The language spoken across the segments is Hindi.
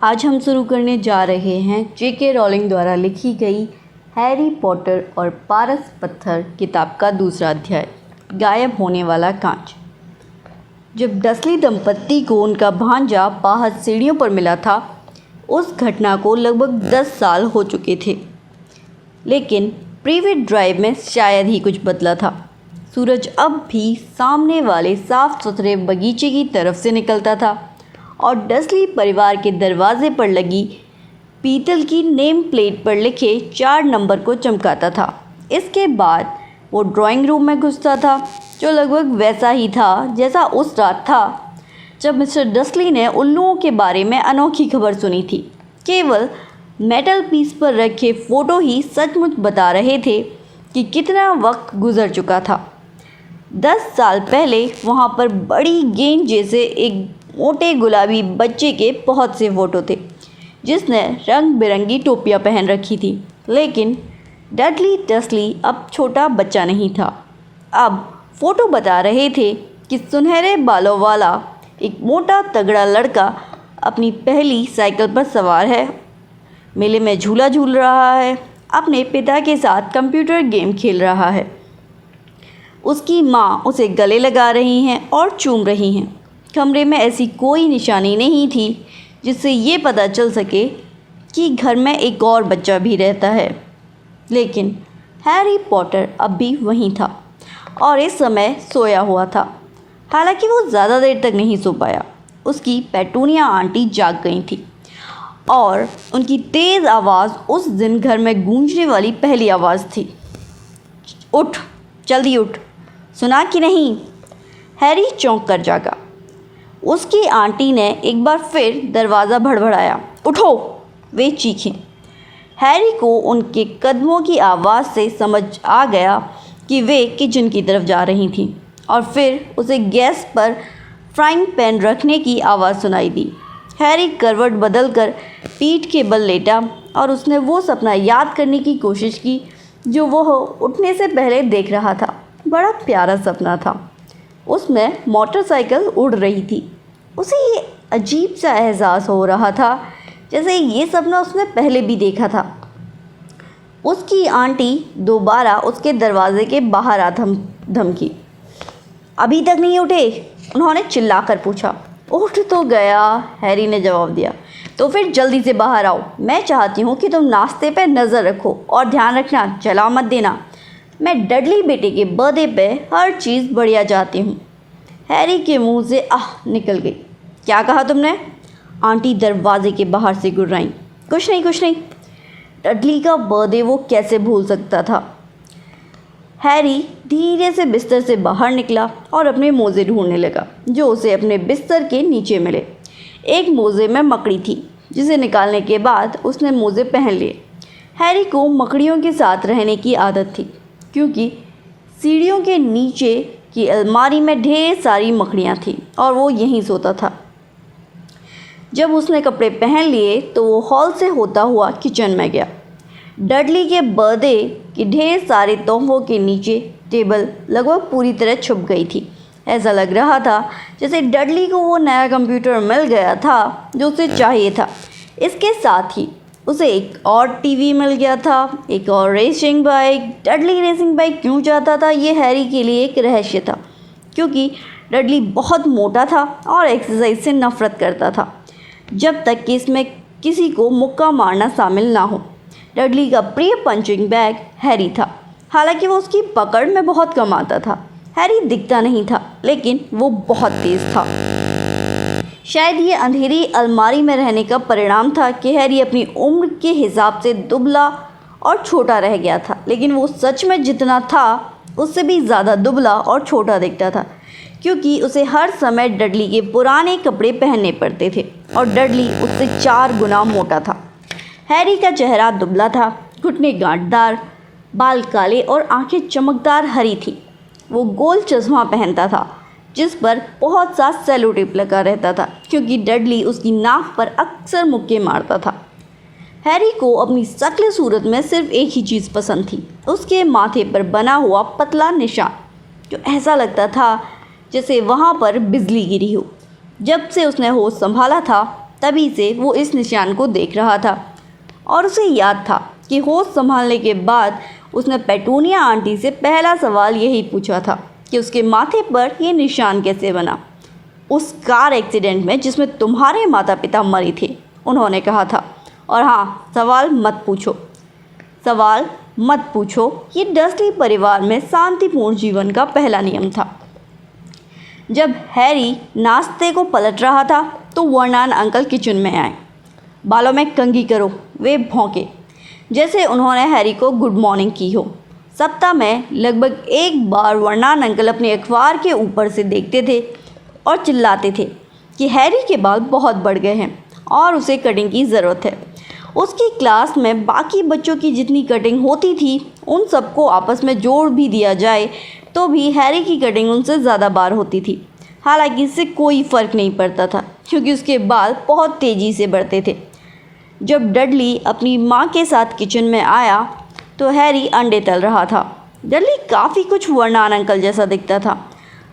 आज हम शुरू करने जा रहे हैं J.K. रॉलिंग द्वारा लिखी गई हैरी पॉटर और पारस पत्थर किताब का दूसरा अध्याय, गायब होने वाला कांच। जब डसली दंपत्ति को उनका भांजा बाहर सीढ़ियों पर मिला था, उस घटना को लगभग 10 साल हो चुके थे, लेकिन प्रीवेट ड्राइव में शायद ही कुछ बदला था। सूरज अब भी सामने वाले साफ सुथरे बगीचे की तरफ से निकलता था और डसली परिवार के दरवाजे पर लगी पीतल की नेम प्लेट पर लिखे 4 नंबर को चमकाता था। इसके बाद वो ड्राइंग रूम में घुसता था, जो लगभग वैसा ही था जैसा उस रात था जब मिस्टर डसली ने उल्लुओं के बारे में अनोखी खबर सुनी थी। केवल मेटल पीस पर रखे फ़ोटो ही सचमुच बता रहे थे कि कितना वक्त गुजर चुका था। 10 साल पहले वहाँ पर बड़ी गेंद जैसे एक मोटे गुलाबी बच्चे के बहुत से फ़ोटो थे, जिसने रंग बिरंगी टोपियाँ पहन रखी थी। लेकिन डडली डसली अब छोटा बच्चा नहीं था। अब फ़ोटो बता रहे थे कि सुनहरे बालों वाला एक मोटा तगड़ा लड़का अपनी पहली साइकिल पर सवार है, मेले में झूला झूल रहा है, अपने पिता के साथ कंप्यूटर गेम खेल रहा है। उसकी माँ उसे गले लगा रही हैं और चूम रही हैं। कमरे में ऐसी कोई निशानी नहीं थी जिससे ये पता चल सके कि घर में एक और बच्चा भी रहता है। लेकिन हैरी पॉटर अब भी वहीं था और इस समय सोया हुआ था। हालांकि वो ज़्यादा देर तक नहीं सो पाया। उसकी पेटूनिया आंटी जाग गई थी और उनकी तेज़ आवाज़ उस दिन घर में गूंजने वाली पहली आवाज़ थी। उठ, जल्दी उठ, सुना कि नहीं? हैरी चौंक कर जागा। उसकी आंटी ने एक बार फिर दरवाज़ा भड़बड़ाया। उठो, वे चीखें। हैरी को उनके कदमों की आवाज़ से समझ आ गया कि वे किचन की तरफ जा रही थीं, और फिर उसे गैस पर फ्राइंग पैन रखने की आवाज़ सुनाई दी। हैरी करवट बदलकर पीठ के बल लेटा और उसने वो सपना याद करने की कोशिश की जो वह उठने से पहले देख रहा था। बड़ा प्यारा सपना था। उसमें मोटरसाइकिल उड़ रही थी। उसे ये अजीब सा एहसास हो रहा था जैसे ये सपना उसने पहले भी देखा था। उसकी आंटी दोबारा उसके दरवाजे के बाहर आ धमकी। अभी तक नहीं उठे? उन्होंने चिल्लाकर पूछा। उठ तो गया, हैरी ने जवाब दिया। तो फिर जल्दी से बाहर आओ। मैं चाहती हूँ कि तुम नाश्ते पर नज़र रखो और ध्यान रखना, जला मत देना। मैं डडली बेटे के बर्थडे पे हर चीज़ बढ़िया चाहती हूँ। हैरी के मुंह से आह निकल गई। क्या कहा तुमने? आंटी दरवाजे के बाहर से गुर्राईं। कुछ नहीं, कुछ नहीं। डडली का बर्थडे वो कैसे भूल सकता था? हैरी धीरे से बिस्तर से बाहर निकला और अपने मोज़े ढूंढने लगा, जो उसे अपने बिस्तर के नीचे मिले। एक मोज़े में मकड़ी थी, जिसे निकालने के बाद उसने मोज़े पहन लिए। हैरी को मकड़ियों के साथ रहने की आदत थी, क्योंकि सीढ़ियों के नीचे की अलमारी में ढेर सारी मकड़ियाँ थीं और वो यहीं सोता था। जब उसने कपड़े पहन लिए तो वो हॉल से होता हुआ किचन में गया। डडली के बर्थडे के ढेर सारे तोहफों के नीचे टेबल लगभग पूरी तरह छुप गई थी। ऐसा लग रहा था जैसे डडली को वो नया कंप्यूटर मिल गया था जो उसे चाहिए था। इसके साथ ही उसे एक और टीवी मिल गया था, एक और racing bike. Dudley racing bike क्यों चाहता था, ये हैरी के लिए एक रहस्य था, क्योंकि डडली बहुत मोटा था और एक्सरसाइज से नफ़रत करता था, जब तक कि इसमें किसी को मुक्का मारना शामिल ना हो। डडली का प्रिय पंचिंग बैग हैरी था। हालांकि वो उसकी पकड़ में बहुत कम आता था। हैरी दिखता नहीं था, लेकिन वो बहुत तेज़ था। शायद ये अंधेरी अलमारी में रहने का परिणाम था कि हैरी अपनी उम्र के हिसाब से दुबला और छोटा रह गया था, लेकिन वो सच में जितना था उससे भी ज़्यादा दुबला और छोटा दिखता था, क्योंकि उसे हर समय डडली के पुराने कपड़े पहनने पड़ते थे और डडली उससे 4 गुना मोटा था। हैरी का चेहरा दुबला था, घुटने गांठदार, बाल काले और आंखें चमकदार हरी थी। वो गोल चश्मा पहनता था, जिस पर बहुत सा सेलो टेप लगा रहता था, क्योंकि डडली उसकी नाक पर अक्सर मुक्के मारता था। हैरी को अपनी शक्ल सूरत में सिर्फ एक ही चीज़ पसंद थी, उसके माथे पर बना हुआ पतला निशान, जो ऐसा लगता था जैसे वहाँ पर बिजली गिरी हो। जब से उसने होश संभाला था, तभी से वो इस निशान को देख रहा था और उसे याद था कि होश संभालने के बाद उसने पेटूनिया आंटी से पहला सवाल यही पूछा था कि उसके माथे पर ये निशान कैसे बना। उस कार एक्सीडेंट में जिसमें तुम्हारे माता पिता मरे थे, उन्होंने कहा था। और हाँ, सवाल मत पूछो, ये डर्सली परिवार में शांतिपूर्ण जीवन का पहला नियम था। जब हैरी नाश्ते को पलट रहा था तो वर्नन अंकल किचन में आए। बालों में कंघी करो, वे भौंके जैसे उन्होंने हैरी को गुड मॉर्निंग की हो। सप्ताह में लगभग एक बार वर्नन अंकल अपने अखबार के ऊपर से देखते थे और चिल्लाते थे कि हैरी के बाल बहुत बढ़ गए हैं और उसे कटिंग की ज़रूरत है। उसकी क्लास में बाकी बच्चों की जितनी कटिंग होती थी उन सबको आपस में जोड़ भी दिया जाए तो भी हैरी की कटिंग उनसे ज़्यादा बार होती थी। हालांकि इससे कोई फ़र्क नहीं पड़ता था क्योंकि उसके बाल बहुत तेज़ी से बढ़ते थे। जब डडली अपनी माँ के साथ किचन में आया तो हैरी अंडे तल रहा था। डडली काफ़ी कुछ वर्नन अंकल जैसा दिखता था।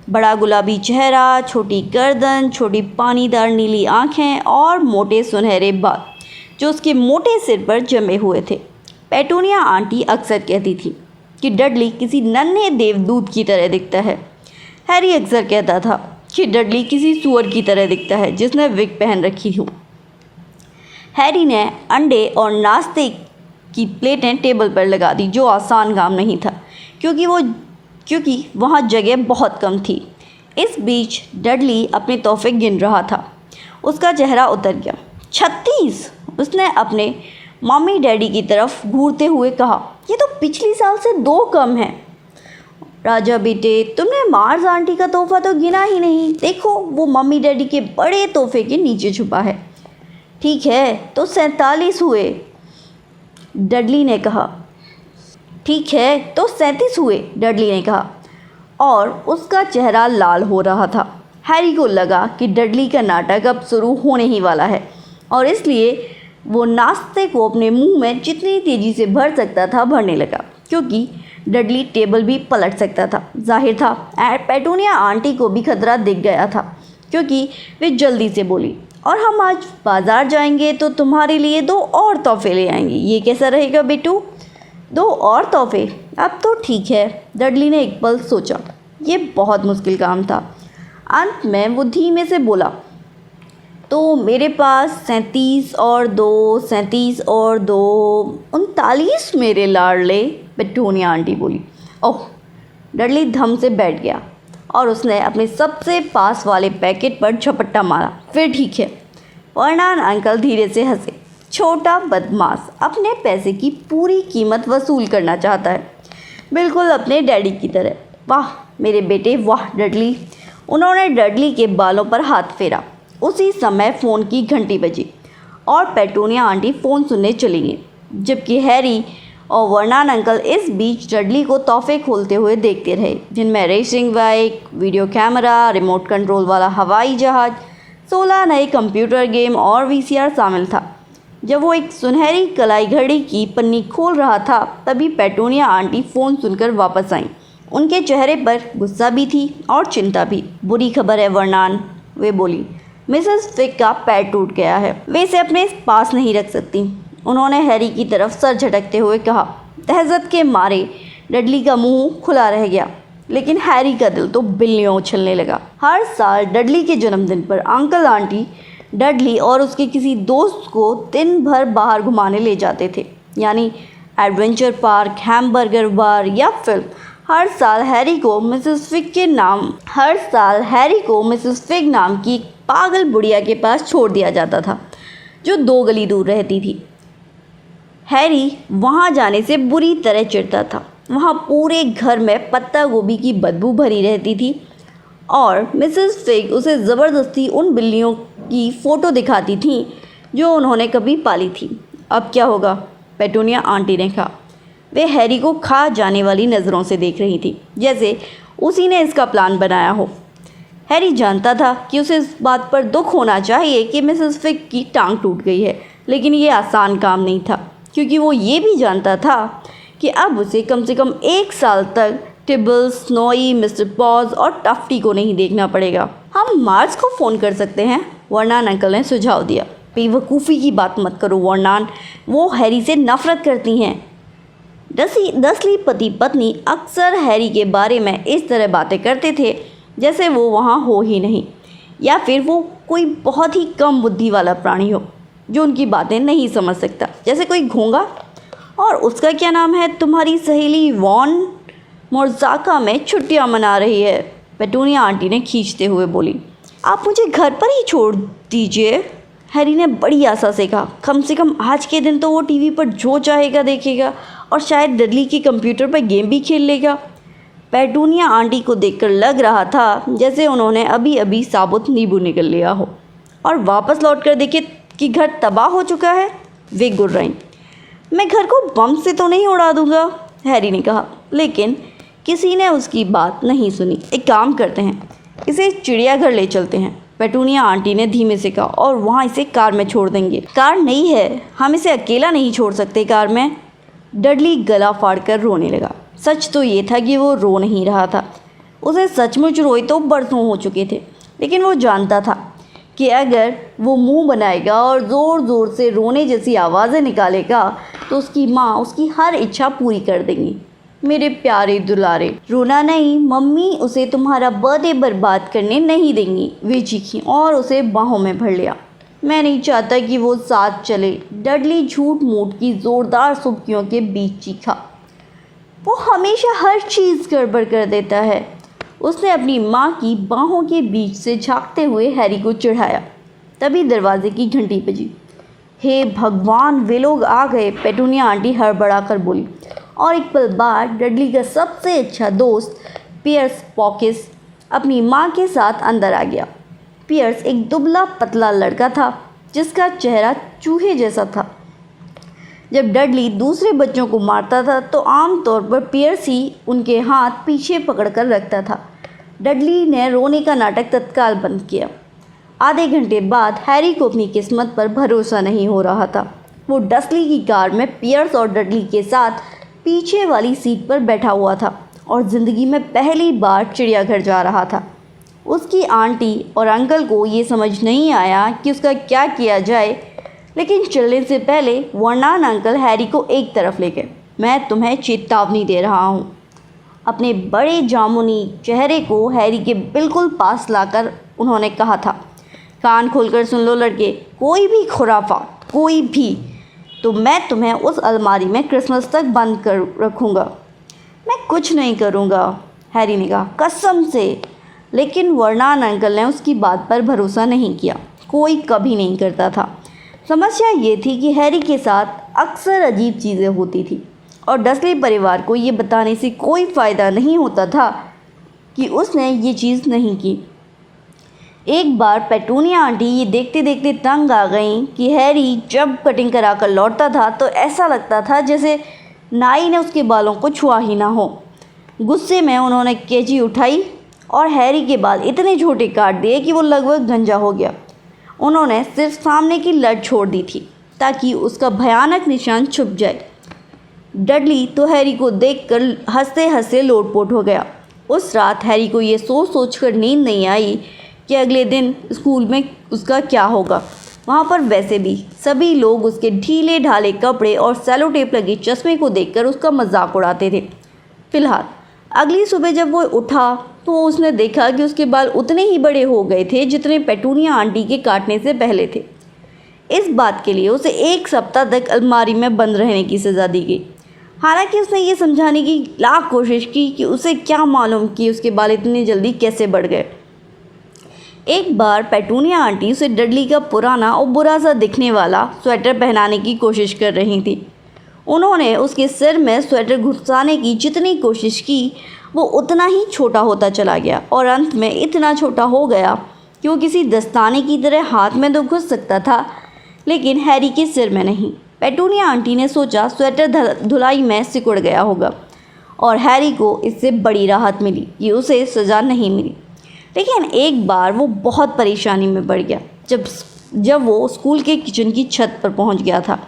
बड़ा गुलाबी चेहरा, छोटी गर्दन, छोटी पानीदार नीली आँखें और मोटे सुनहरे बाल जो उसके मोटे सिर पर जमे हुए थे। पेटूनिया आंटी अक्सर कहती थी कि डडली किसी नन्हे देवदूत की तरह दिखता है। हैरी अक्सर कहता था कि डडली किसी सूअर की तरह दिखता है जिसने विग पहन रखी हो। हैरी ने अंडे और नाश्ते की प्लेटें टेबल पर लगा दी, जो आसान काम नहीं था क्योंकि वहाँ जगह बहुत कम थी। इस बीच डडली अपने तोहफे गिन रहा था। उसका चेहरा उतर गया। 36! उसने अपने मम्मी डैडी की तरफ घूरते हुए कहा, ये तो पिछली साल से 2 कम है। राजा बेटे, तुमने मार्स आंटी का तोहफा तो गिना ही नहीं। देखो, वो मम्मी डैडी के बड़े तोहफे के नीचे छुपा है। ठीक है, तो 47 हुए, डडली ने कहा। ठीक है, तो 37 हुए, डडली ने कहा और उसका चेहरा लाल हो रहा था। हैरी को लगा कि डडली का नाटक अब शुरू होने ही वाला है और इसलिए वो नाश्ते को अपने मुंह में जितनी तेज़ी से भर सकता था भरने लगा, क्योंकि डडली टेबल भी पलट सकता था। जाहिर था पेटूनिया आंटी को भी खतरा दिख गया था क्योंकि वे जल्दी से बोली, और हम आज बाज़ार जाएंगे तो तुम्हारे लिए 2 और तोहफे ले आएंगे। ये कैसा रहेगा बेटू? 2 और तोहफे? अब तो ठीक है, डडली ने एक पल सोचा। ये बहुत मुश्किल काम था। अंत में वो धीमे से बोला, तो मेरे पास 37 और 2, 37 और 2, 39 मेरे लाडले, पेटूनिया आंटी बोली। ओह! डडली धम से बैठ गया और उसने अपने सबसे पास वाले पैकेट पर झपट्टा मारा। फिर ठीक है। वर्नन अंकल धीरे से हंसे। छोटा बदमाश अपने पैसे की पूरी कीमत वसूल करना चाहता है, बिल्कुल अपने डैडी की तरह। वाह मेरे बेटे, वाह डडली। उन्होंने डडली के बालों पर हाथ फेरा। उसी समय फ़ोन की घंटी बजी और पेटूनिया आंटी फ़ोन सुनने चली गई, जबकि हैरी और वर्नन अंकल इस बीच डडली को तोहफे खोलते हुए देखते रहे, जिनमें racing bike, video camera, remote control वाला हवाई जहाज़, 16 नए कंप्यूटर गेम और वीसीआर शामिल था। जब वो एक सुनहरी कलाई घड़ी की पन्नी खोल रहा था तभी पेटूनिया आंटी फ़ोन सुनकर वापस आईं। उनके चेहरे पर गुस्सा भी थी और चिंता भी। बुरी खबर है वर्नन, वे बोली। मिसेस फिग का पैर टूट गया है, वे इसे अपने पास नहीं रख सकती। उन्होंने हैरी की तरफ सर झटकते हुए कहा। दहशत के मारे डडली का मुंह खुला रह गया, लेकिन हैरी का दिल तो बिल्लियों उछलने लगा। हर साल डडली के जन्मदिन पर अंकल आंटी डडली और उसके किसी दोस्त को दिन भर बाहर घुमाने ले जाते थे, यानी एडवेंचर पार्क, हैमबर्गर बार या फिल्म। हर साल हैरी को मिसेस फिग नाम की पागल बुढ़िया के पास छोड़ दिया जाता था, जो 2 गली दूर रहती थी। हैरी वहाँ जाने से बुरी तरह चिढ़ता था। वहाँ पूरे घर में पत्ता गोभी की बदबू भरी रहती थी और मिसेस फिग उसे ज़बरदस्ती उन बिल्लियों की फ़ोटो दिखाती थी जो उन्होंने कभी पाली थी। अब क्या होगा? पेटूनिया आंटी ने कहा। वे हैरी को खा जाने वाली नज़रों से देख रही थी, जैसे उसी ने इसका प्लान बनाया हो। हैरी जानता था कि उसे इस बात पर दुख होना चाहिए कि मिसेस फिग की टांग टूट गई है, लेकिन ये आसान काम नहीं था, क्योंकि वो ये भी जानता था कि अब उसे कम से कम 1 साल तक टिबल्स, स्नोई, मिस्टर पॉज और टफ्टी को नहीं देखना पड़ेगा। हम मार्स को फ़ोन कर सकते हैं, वर्नन अंकल ने सुझाव दिया। बेवकूफ़ी की बात मत करो वर्नन, वो हैरी से नफ़रत करती हैं। डसली पति पत्नी अक्सर हैरी के बारे में इस तरह बातें करते थे जैसे वो वहाँ हो ही नहीं, या फिर वो कोई बहुत ही कम बुद्धि वाला प्राणी हो जो उनकी बातें नहीं समझ सकता, जैसे कोई घोंगा। और उसका क्या नाम है, तुम्हारी सहेली वॉन मोरज़ाका में छुट्टियां मना रही है, पेटूनिया आंटी ने खींचते हुए बोली। आप मुझे घर पर ही छोड़ दीजिए, हैरी ने बड़ी आशा से कहा। कम से कम आज के दिन तो वो टीवी पर जो चाहेगा देखेगा और शायद डडली के कंप्यूटर पर गेम भी खेल लेगा। पेटूनिया आंटी को देखकर लग रहा था जैसे उन्होंने अभी अभी साबुत नींबू निकल लिया हो और वापस लौटकर देखे कि घर तबाह हो चुका है। वे गुर्राईं। मैं घर को बम से तो नहीं उड़ा दूंगा, हैरी ने कहा, लेकिन किसी ने उसकी बात नहीं सुनी। एक काम करते हैं, इसे चिड़ियाघर ले चलते हैं, पेटूनिया आंटी ने धीमे से कहा, और वहाँ इसे कार में छोड़ देंगे। कार नहीं है, हम इसे अकेला नहीं छोड़ सकते कार में। डडली गला फाड़कर रोने लगा। सच तो ये था कि वो रो नहीं रहा था, उसे सचमुच रोए तो बरसों हो चुके थे, लेकिन वो जानता था कि अगर वो मुंह बनाएगा और ज़ोर ज़ोर से रोने जैसी आवाज़ें निकालेगा तो उसकी माँ उसकी हर इच्छा पूरी कर देंगी। मेरे प्यारे दुलारे, रोना नहीं, मम्मी उसे तुम्हारा बर्थडे बर्बाद करने नहीं देंगी, वे चीखी और उसे बाहों में भर लिया। मैं नहीं चाहता कि वो साथ चले, डडली झूठ मूठ की ज़ोरदार सुबकियों के बीच चीखा। वो हमेशा हर चीज़ गड़बड़ कर देता है, उसने अपनी माँ की बाहों के बीच से झांकते हुए हैरी को चिढ़ाया। तभी दरवाजे की घंटी बजी। हे भगवान, वे लोग आ गए, पेटूनिया आंटी हड़बड़ा कर बोली। और एक पल बाद डडली का सबसे अच्छा दोस्त पियर्स पॉकिस अपनी माँ के साथ अंदर आ गया। पियर्स एक दुबला पतला लड़का था जिसका चेहरा चूहे जैसा था। जब डडली दूसरे बच्चों को मारता था तो आमतौर पर पियर्स ही उनके हाथ पीछे पकड़कर रखता था। डडली ने रोने का नाटक तत्काल बंद किया। आधे घंटे बाद हैरी को अपनी किस्मत पर भरोसा नहीं हो रहा था। वो डसली की कार में पियर्स और डडली के साथ पीछे वाली सीट पर बैठा हुआ था और ज़िंदगी में पहली बार चिड़ियाघर जा रहा था। उसकी आंटी और अंकल को ये समझ नहीं आया कि उसका क्या किया जाए, लेकिन चलने से पहले वर्नन अंकल हैरी को एक तरफ ले गए। मैं तुम्हें चेतावनी दे रहा हूँ। अपने बड़े जामुनी चेहरे को हैरी के बिल्कुल पास लाकर उन्होंने कहा था, कान खोलकर सुन लो लड़के, कोई भी खुराफात, कोई भी, तो मैं तुम्हें उस अलमारी में क्रिसमस तक बंद कर रखूँगा। मैं कुछ नहीं करूँगा, हैरी ने कहा, कसम से। लेकिन वर्नन अंकल ने उसकी बात पर भरोसा नहीं किया। कोई कभी नहीं करता था। समस्या ये थी कि हैरी के साथ अक्सर अजीब चीज़ें होती थी और डसली परिवार को ये बताने से कोई फ़ायदा नहीं होता था कि उसने ये चीज़ नहीं की। एक बार पेटूनिया आंटी ये देखते देखते तंग आ गईं कि हैरी जब कटिंग कराकर लौटता था तो ऐसा लगता था जैसे नाई ने उसके बालों को छुआ ही ना हो। गुस्से में उन्होंने कैंची उठाई और हैरी के बाल इतने छोटे काट दिए कि वो लगभग गंजा हो गया। उन्होंने सिर्फ सामने की लट छोड़ दी थी ताकि उसका भयानक निशान छुप जाए। डडली तो हैरी को देखकर हंसते हंसते लोटपोट हो गया। उस रात हैरी को ये सोच सोचकर नींद नहीं आई कि अगले दिन स्कूल में उसका क्या होगा। वहाँ पर वैसे भी सभी लोग उसके ढीले ढाले कपड़े और सेलो टेप लगे चश्मे को देखकर उसका मजाक उड़ाते थे। फिलहाल अगली सुबह जब वो उठा तो उसने देखा कि उसके बाल उतने ही बड़े हो गए थे जितने पेटूनिया आंटी के काटने से पहले थे। इस बात के लिए उसे 1 सप्ताह तक अलमारी में बंद रहने की सज़ा दी गई। हालांकि उसने ये समझाने की लाख कोशिश की कि उसे क्या मालूम कि उसके बाल इतनी जल्दी कैसे बढ़ गए। एक बार पेटूनिया आंटी उसे डडली का पुराना और बुरा सा दिखने वाला स्वेटर पहनाने की कोशिश कर रही थी। उन्होंने उसके सिर में स्वेटर घुसाने की जितनी कोशिश की वो उतना ही छोटा होता चला गया और अंत में इतना छोटा हो गया कि वो किसी दस्ताने की तरह हाथ में तो घुस सकता था, लेकिन हैरी के सिर में नहीं। पेटूनिया आंटी ने सोचा स्वेटर धुलाई में सिकुड़ गया होगा और हैरी को इससे बड़ी राहत मिली कि उसे सज़ा नहीं मिली। लेकिन एक बार वो बहुत परेशानी में पड़ गया जब वो स्कूल के किचन की छत पर पहुंच गया था।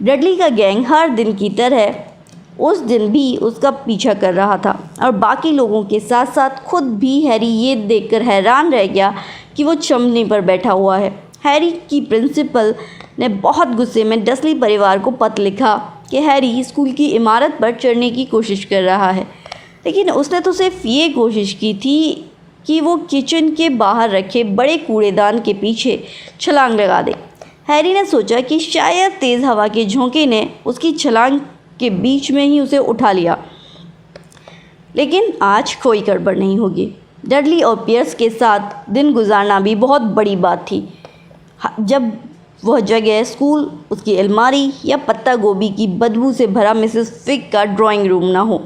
डडली का गैंग हर दिन की तरह उस दिन भी उसका पीछा कर रहा था और बाकी लोगों के साथ साथ खुद भी हैरी ये देखकर हैरान रह गया कि वो चमनी पर बैठा हुआ है। हैरी की प्रिंसिपल ने बहुत गुस्से में डसली परिवार को पत्र लिखा कि हैरी स्कूल की इमारत पर चढ़ने की कोशिश कर रहा है, लेकिन उसने तो सिर्फ ये कोशिश की थी कि वो किचन के बाहर रखे बड़े कूड़ेदान के पीछे छलांग लगा दे। हैरी ने सोचा कि शायद तेज़ हवा के झोंके ने उसकी छलांग के बीच में ही उसे उठा लिया, लेकिन आज कोई गड़बड़ नहीं होगी। डडली और पियर्स के साथ दिन गुजारना भी बहुत बड़ी बात थी, जब वह जगह स्कूल, उसकी अलमारी या पत्ता गोभी की बदबू से भरा मिसेस फिग का ड्राइंग रूम ना हो।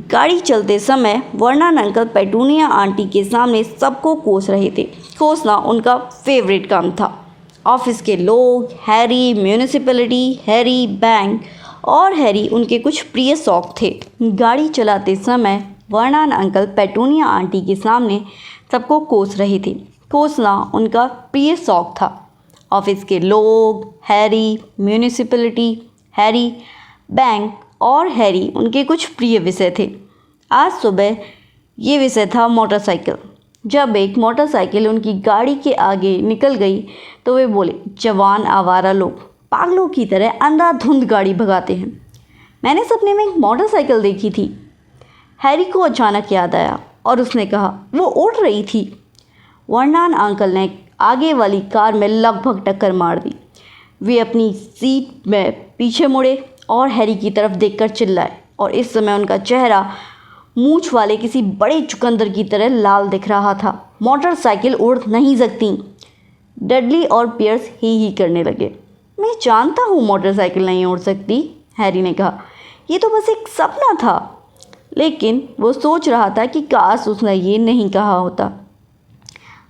गाड़ी चलते समय वर्नन अंकल पेटूनिया आंटी के सामने सबको कोस रहे थे। कोसना उनका फेवरेट काम था। ऑफिस के लोग, हैरी, म्यूनिसिपैलिटी, हैरी, बैंक और हैरी उनके कुछ प्रिय शौक थे। गाड़ी चलाते समय वर्नन अंकल पेटूनिया आंटी के सामने सबको कोस रहे थे। कोसना उनका प्रिय शौक था। ऑफिस के लोग, हैरी, म्यूनिसिपैलिटी, हैरी, बैंक और हैरी उनके कुछ प्रिय विषय थे। आज सुबह ये विषय था मोटरसाइकिल। जब एक मोटरसाइकिल उनकी गाड़ी के आगे निकल गई तो वे बोले, जवान आवारा लोग पागलों की तरह अंधाधुंध गाड़ी भगाते हैं। मैंने सपने में एक मोटरसाइकिल देखी थी। हैरी को अचानक याद आया और उसने कहा, वो उड़ रही थी। वर्नन अंकल ने आगे वाली कार में लगभग टक्कर मार दी। वे अपनी सीट में पीछे मुड़े और हैरी की तरफ देखकर चिल्लाए, और इस समय उनका चेहरा मूंछ वाले किसी बड़े चुकंदर की तरह लाल दिख रहा था। मोटरसाइकिल उड़ नहीं सकती। डडली और पियर्स ही करने लगे। मैं जानता हूँ मोटरसाइकिल नहीं उड़ सकती, हैरी ने कहा। ये तो बस एक सपना था। लेकिन वो सोच रहा था कि काश उसने ये नहीं कहा होता।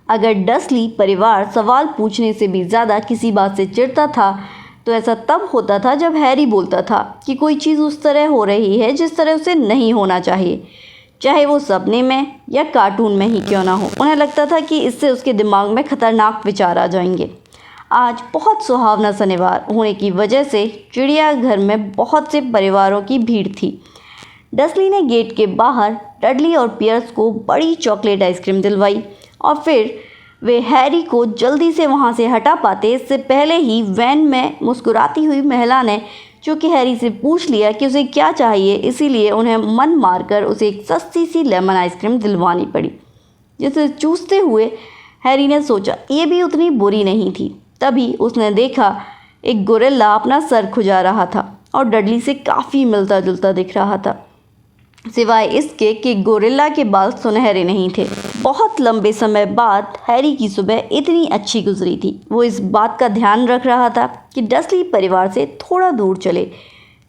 अगर डसली परिवार सवाल पूछने से भी ज़्यादा किसी बात से चिढ़ता था तो ऐसा तब होता था जब हैरी बोलता था कि कोई चीज़ उस तरह हो रही है जिस तरह उसे नहीं होना चाहिए, चाहे वो सपने में या कार्टून में ही क्यों ना हो। उन्हें लगता था कि इससे उसके दिमाग में खतरनाक विचार आ जाएंगे। आज बहुत सुहावना शनिवार होने की वजह से चिड़ियाघर में बहुत से परिवारों की भीड़ थी। डसली ने गेट के बाहर डडली और पियर्स को बड़ी चॉकलेट आइसक्रीम दिलवाई और फिर वे हैरी को जल्दी से वहां से हटा पाते इससे पहले ही वैन में मुस्कुराती हुई महिला ने, जो कि हैरी से पूछ लिया कि उसे क्या चाहिए, इसीलिए उन्हें मन मारकर उसे एक सस्ती सी लेमन आइसक्रीम दिलवानी पड़ी, जिसे चूसते हुए हैरी ने सोचा ये भी उतनी बुरी नहीं थी। तभी उसने देखा एक गोरिल्ला अपना सर खुजा रहा था और डडली से काफ़ी मिलता जुलता दिख रहा था, सिवाय इसके कि गोरिल्ला के बाल सुनहरे नहीं थे। बहुत लंबे समय बाद हैरी की सुबह इतनी अच्छी गुजरी थी। वो इस बात का ध्यान रख रहा था कि डसली परिवार से थोड़ा दूर चले,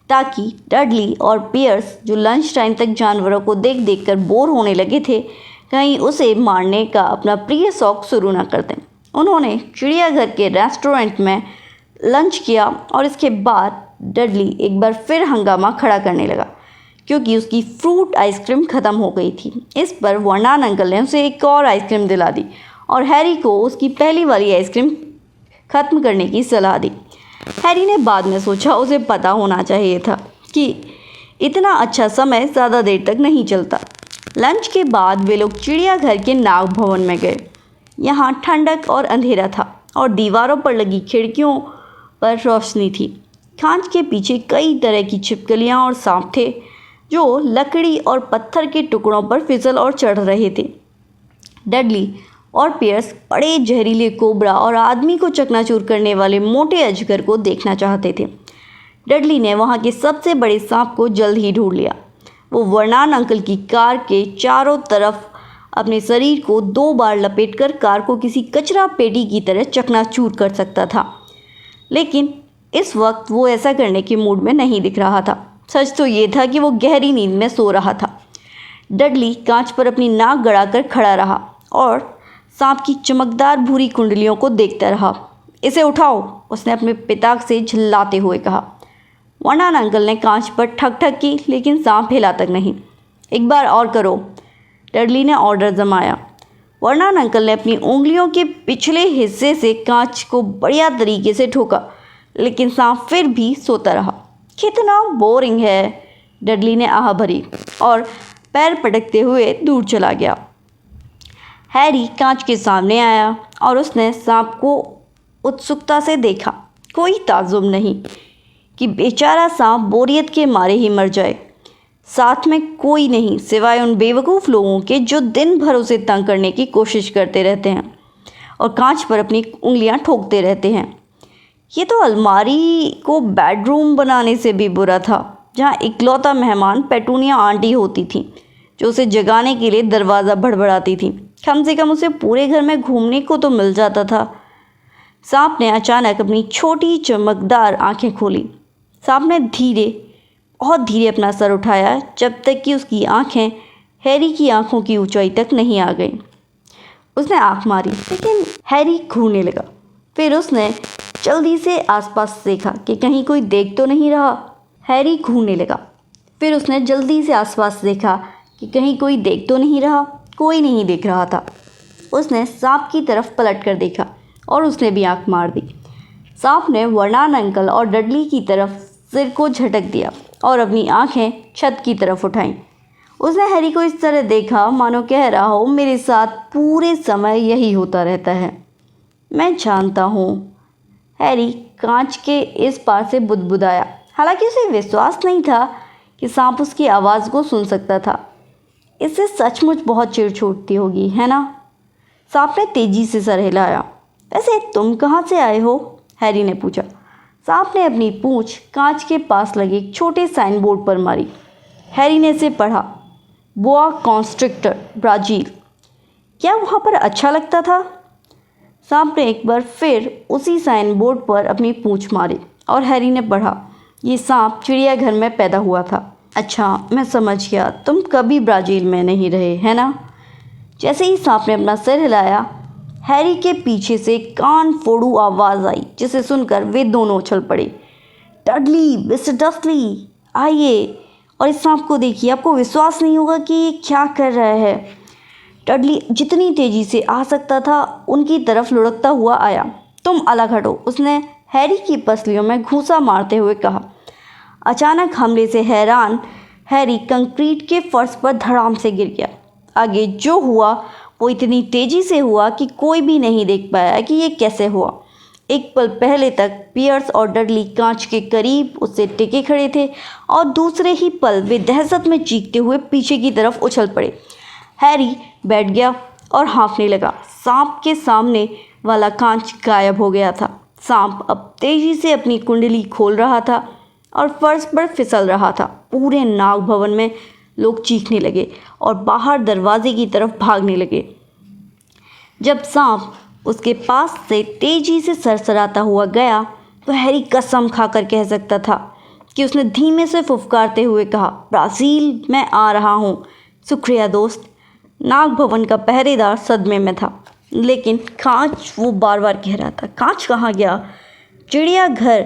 ताकि डडली और पियर्स, जो लंच टाइम तक जानवरों को देख देख कर बोर होने लगे थे, कहीं उसे मारने का अपना प्रिय शौक शुरू न कर दें। उन्होंने चिड़ियाघर के रेस्टोरेंट में लंच किया और इसके बाद डडली एक बार फिर हंगामा खड़ा करने लगा क्योंकि उसकी फ्रूट आइसक्रीम ख़त्म हो गई थी। इस पर वर्नन अंकल ने उसे एक और आइसक्रीम दिला दी और हैरी को उसकी पहली वाली आइसक्रीम ख़त्म करने की सलाह दी। हैरी ने बाद में सोचा उसे पता होना चाहिए था कि इतना अच्छा समय ज़्यादा देर तक नहीं चलता। लंच के बाद वे लोग चिड़ियाघर के नाग भवन में गए। यहाँ ठंडक और अंधेरा था और दीवारों पर लगी खिड़कियों पर रोशनी थी। कांच के पीछे कई तरह की छिपकलियाँ और सांप थे जो लकड़ी और पत्थर के टुकड़ों पर फिसल और चढ़ रहे थे। डडली और पियर्स बड़े जहरीले कोबरा और आदमी को चकनाचूर करने वाले मोटे अजगर को देखना चाहते थे। डडली ने वहाँ के सबसे बड़े सांप को जल्द ही ढूंढ लिया। वो वर्नन अंकल की कार के चारों तरफ अपने शरीर को 2 बार लपेटकर कार को किसी कचरा पेटी की तरह चकनाचूर कर सकता था, लेकिन इस वक्त वो ऐसा करने के मूड में नहीं दिख रहा था। सच तो ये था कि वो गहरी नींद में सो रहा था। डडली कांच पर अपनी नाक गड़ाकर खड़ा रहा और सांप की चमकदार भूरी कुंडलियों को देखता रहा। इसे उठाओ, उसने अपने पिता से झल्लाते हुए कहा। वर्नन अंकल ने कांच पर ठक ठक की, लेकिन सांप हिला तक नहीं। एक बार और करो, डडली ने ऑर्डर जमाया। वर्नन अंकल ने अपनी उंगलियों के पिछले हिस्से से कांच को बढ़िया तरीके से ठोका, लेकिन सांप फिर भी सोता रहा। कितना बोरिंग है, डडली ने आह भरी और पैर पटकते हुए दूर चला गया। हैरी कांच के सामने आया और उसने सांप को उत्सुकता से देखा। कोई ताज्जुब नहीं कि बेचारा सांप बोरियत के मारे ही मर जाए। साथ में कोई नहीं सिवाय उन बेवकूफ़ लोगों के जो दिन भर उसे तंग करने की कोशिश करते रहते हैं और कांच पर अपनी उंगलियां ठोकते रहते हैं। ये तो अलमारी को बेडरूम बनाने से भी बुरा था, जहाँ इकलौता मेहमान पेटूनिया आंटी होती थी, जो उसे जगाने के लिए दरवाज़ा भड़बड़ाती थी। कम से कम उसे पूरे घर में घूमने को तो मिल जाता था। सांप ने अचानक अपनी छोटी चमकदार आंखें खोली। सांप ने बहुत धीरे अपना सर उठाया, जब तक कि उसकी आंखें हैरी की आंखों की ऊंचाई तक नहीं आ गईं। उसने आंख मारी, लेकिन हैरी घूरने लगा। फिर उसने जल्दी से आसपास देखा कि कहीं कोई देख तो नहीं रहा। हैरी घूरने लगा। फिर उसने जल्दी से आसपास देखा कि कहीं कोई देख तो नहीं रहा। कोई नहीं देख रहा था। उसने सांप की तरफ पलट कर देखा और उसने भी आंख मार दी। सांप ने वर्नॉन अंकल और डडली की तरफ सिर को झटक दिया और अपनी आंखें छत की तरफ उठाईं। उसने हैरी को इस तरह देखा मानो कह रहा हो, मेरे साथ पूरे समय यही होता रहता है। मैं जानता हूँ। हैरी कांच के इस पार से बुदबुदाया। हालांकि उसे विश्वास नहीं था कि सांप उसकी आवाज़ को सुन सकता था। इससे सचमुच बहुत चिढ़ छूटती होगी, है ना? सांप ने तेजी से सर हिलाया। वैसे तुम कहाँ से आए हो? हैरी ने पूछा। सांप ने अपनी पूंछ कांच के पास लगे एक छोटे साइन बोर्ड पर मारी। हैरी ने इसे पढ़ा, बोआ कॉन्स्ट्रिक्टर, ब्राज़ील। क्या वहाँ पर अच्छा लगता था? सांप ने एक बार फिर उसी साइन बोर्ड पर अपनी पूंछ मारी और हैरी ने पढ़ा, ये सांप चिड़ियाघर में पैदा हुआ था। अच्छा, मैं समझ गया, तुम कभी ब्राज़ील में नहीं रहे, है ना? जैसे ही सांप ने अपना सिर हिलाया, हैरी के पीछे से कान फोड़ू आवाज़ आई, जिसे सुनकर वे दोनों उछल पड़े। डडली, मिस्टर डस्टली, आइए और इस सांप को देखिए। आपको विश्वास नहीं होगा कि ये क्या कर रहा है। डडली जितनी तेज़ी से आ सकता था उनकी तरफ लुढ़कता हुआ आया। तुम अलग हटो, उसने हैरी की पसलियों में घूंसा मारते हुए कहा। अचानक हमले से हैरान हैरी कंक्रीट के फर्श पर धड़ाम से गिर गया। आगे जो हुआ वो इतनी तेज़ी से हुआ कि कोई भी नहीं देख पाया कि ये कैसे हुआ। एक पल पहले तक पियर्स और डडली कांच के करीब उससे टिके खड़े थे और दूसरे ही पल वे दहशत में चीखते हुए पीछे की तरफ उछल पड़े। हैरी बैठ गया और हाँफने लगा। सांप के सामने वाला कांच गायब हो गया था। सांप अब तेज़ी से अपनी कुंडली खोल रहा था और फर्श पर फिसल रहा था। पूरे नाग भवन में लोग चीखने लगे और बाहर दरवाजे की तरफ भागने लगे। जब सांप उसके पास से तेजी से सरसराता हुआ गया तो हैरी कसम खाकर कह सकता था कि उसने धीमे से फुफकारते हुए कहा, ब्राज़ील, मैं आ रहा हूँ। शुक्रिया दोस्त। नाग भवन का पहरेदार सदमे में था, लेकिन कांच, वो बार बार कह रहा था, कांच कहाँ गया? चिड़ियाघर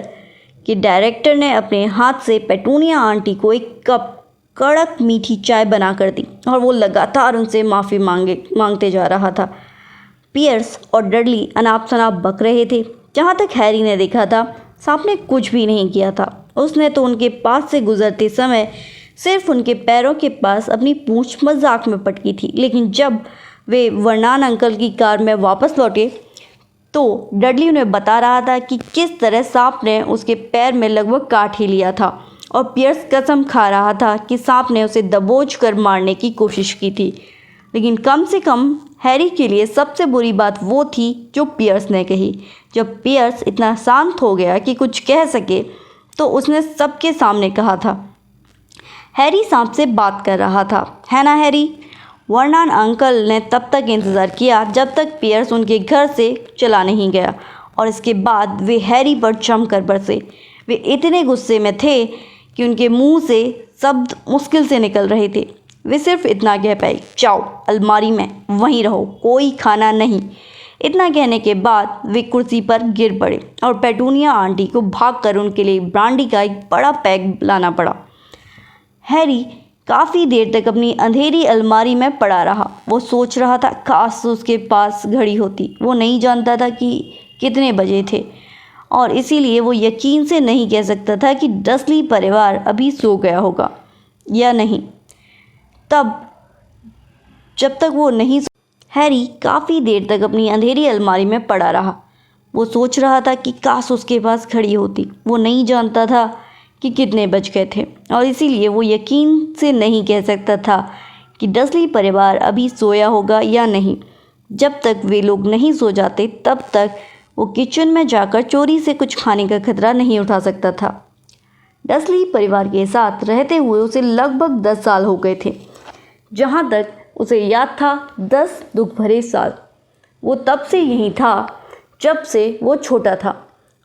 के डायरेक्टर ने अपने हाथ से पेटूनिया आंटी को एक कप कड़क मीठी चाय बना कर दी और वो लगातार उनसे माफ़ी मांगते जा रहा था। पियर्स और डडली अनाप शनाप बक रहे थे। जहाँ तक हैरी ने देखा था, सांप ने कुछ भी नहीं किया था। उसने तो उनके पास से गुजरते समय सिर्फ उनके पैरों के पास अपनी पूंछ मजाक में पटकी थी। लेकिन जब वे वर्नॉन अंकल की कार में वापस लौटे तो डडली उन्हें बता रहा था कि किस तरह सांप ने उसके पैर में लगभग काट ही लिया था और पियर्स कसम खा रहा था कि सांप ने उसे दबोच कर मारने की कोशिश की थी। लेकिन कम से कम हैरी के लिए सबसे बुरी बात वो थी जो पियर्स ने कही। जब पियर्स इतना शांत हो गया कि कुछ कह सके तो उसने सबके सामने कहा था, हैरी सांप से बात कर रहा था, है ना हैरी? वर्नॉन अंकल ने तब तक इंतज़ार किया जब तक पियर्स उनके घर से चला नहीं गया और इसके बाद वे हैरी पर जमकर बरसे। वे इतने गुस्से में थे कि उनके मुंह से शब्द मुश्किल से निकल रहे थे। वे सिर्फ इतना कह पाए, जाओ अलमारी में वहीं रहो, कोई खाना नहीं। इतना कहने के बाद वे कुर्सी पर गिर पड़े और पेटूनिया आंटी को भागकर उनके लिए ब्रांडी का एक बड़ा पैक लाना पड़ा। हैरी काफ़ी देर तक अपनी अंधेरी अलमारी में पड़ा रहा। वो सोच रहा था काश उसके पास घड़ी होती। वो नहीं जानता था कि कितने बजे थे और इसीलिए वो यकीन से नहीं कह सकता था कि डर्सली परिवार अभी सो गया होगा या नहीं। तब जब तक वो नहीं हैरी काफ़ी देर तक अपनी अंधेरी अलमारी में पड़ा रहा। वो सोच रहा था कि काश उसके पास घड़ी होती। वो नहीं जानता था कि कितने बज गए थे और इसीलिए वो यकीन से नहीं कह सकता था कि डर्सली परिवार अभी सोया होगा या नहीं। जब तक वे लोग नहीं सो जाते तब तक वो किचन में जाकर चोरी से कुछ खाने का खतरा नहीं उठा सकता था। डर्सली परिवार के साथ रहते हुए उसे लगभग 10 साल हो गए थे। जहाँ तक उसे याद था 10 दुख भरे साल। वो तब से यहीं था जब से वो छोटा था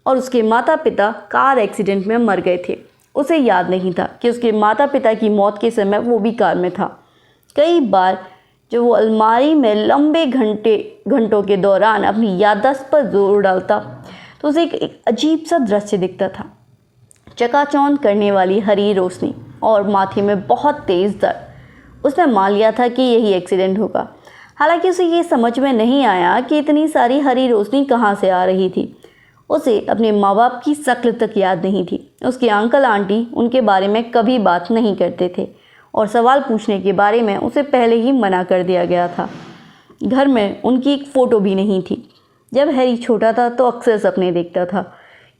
और उसके माता पिता कार एक्सीडेंट में मर गए थे। उसे याद नहीं था कि उसके माता पिता की मौत के समय वो भी कार में था। कई बार जब वो अलमारी में लंबे घंटों के दौरान अपनी याददाश्त पर जोर डालता तो उसे एक अजीब सा दृश्य दिखता था। चकाचौंध करने वाली हरी रोशनी और माथे में बहुत तेज़ दर्द। उसने मान लिया था कि यही एक्सीडेंट होगा। हालांकि उसे ये समझ में नहीं आया कि इतनी सारी हरी रोशनी कहाँ से आ रही थी। उसे अपने माँ बाप की शक्ल तक याद नहीं थी। उसके अंकल आंटी उनके बारे में कभी बात नहीं करते थे और सवाल पूछने के बारे में उसे पहले ही मना कर दिया गया था। घर में उनकी एक फ़ोटो भी नहीं थी। जब हैरी छोटा था तो अक्सर सपने देखता था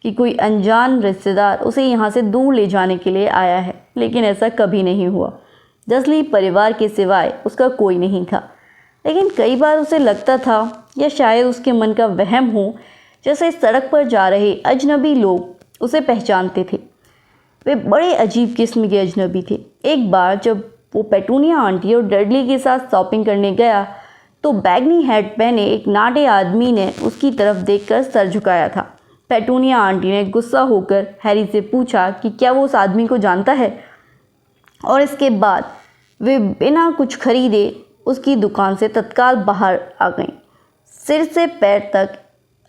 कि कोई अनजान रिश्तेदार उसे यहाँ से दूर ले जाने के लिए आया है, लेकिन ऐसा कभी नहीं हुआ। डर्सली परिवार के सिवाय उसका कोई नहीं था। लेकिन कई बार उसे लगता था या शायद उसके मन का वहम हो, जैसे सड़क पर जा रहे अजनबी लोग उसे पहचानते थे। वे बड़े अजीब किस्म के अजनबी थे। एक बार जब वो पेटूनिया आंटी और डडली के साथ शॉपिंग करने गया तो बैगनी हैट पहने एक नाटे आदमी ने उसकी तरफ देखकर सर झुकाया था। पेटूनिया आंटी ने गुस्सा होकर हैरी से पूछा कि क्या वो उस आदमी को जानता है, और इसके बाद वे बिना कुछ खरीदे उसकी दुकान से तत्काल बाहर आ गईं। सिर से पैर तक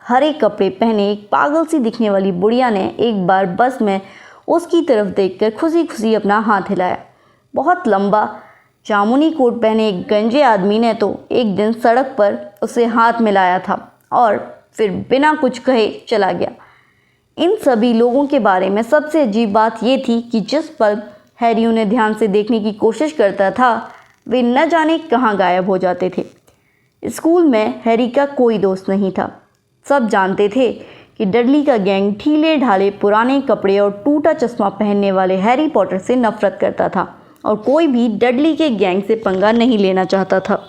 हरे कपड़े पहने एक पागल सी दिखने वाली बुढ़िया ने एक बार बस में उसकी तरफ देखकर खुशी खुशी अपना हाथ हिलाया। बहुत लंबा जामुनी कोट पहने एक गंजे आदमी ने तो एक दिन सड़क पर उसे हाथ मिलाया था और फिर बिना कुछ कहे चला गया। इन सभी लोगों के बारे में सबसे अजीब बात ये थी कि जिस पल हैरी उन्हें ध्यान से देखने की कोशिश करता था वे न जाने कहाँ गायब हो जाते थे। स्कूल में हैरी का कोई दोस्त नहीं था। सब जानते थे कि डडली का गैंग ढीले ढाले पुराने कपड़े और टूटा चश्मा पहनने वाले हैरी पॉटर से नफरत करता था और कोई भी डडली के गैंग से पंगा नहीं लेना चाहता था।